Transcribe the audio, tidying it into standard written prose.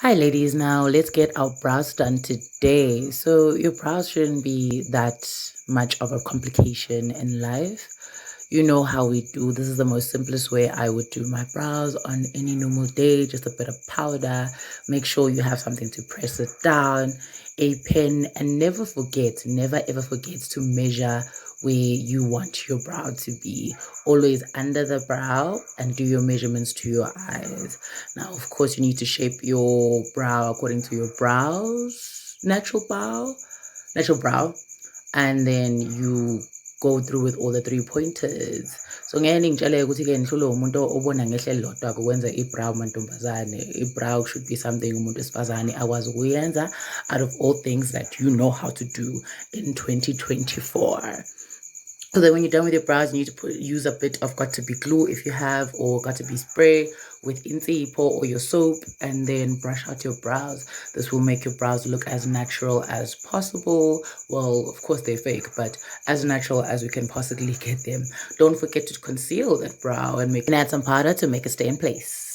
Hi, ladies. Now let's get our brows done today. So, your brows shouldn't be that much of a complication in life. You know how we do. This is the most simplest way I would do my brows on any normal day. Just a bit of powder. Make sure you have something to press it down, a pen, and never ever forget to measure where you want your brow to be. Always under the brow and do your measurements to your eyes. Now, of course, you need to shape your brow according to your natural brow, and then you go through with all the 3 pointers. So ngeke ngitshele ukuthi-ke nihlule umuntu obona ngehla elilodwa ukwenza ibrow mantombazane. Ibrow should be something umuntu wesifazane akwazi ukuyenza out of all things that you know how to do in 2024. So then when you're done with your brows, you need to use a bit of got2b glue if you have, or got2b spray with insipho or your soap, and then brush out your brows. This will make your brows look as natural as possible. Well, of course they're fake, but as natural as we can possibly get them. Don't forget to conceal that brow and add some powder to make it stay in place.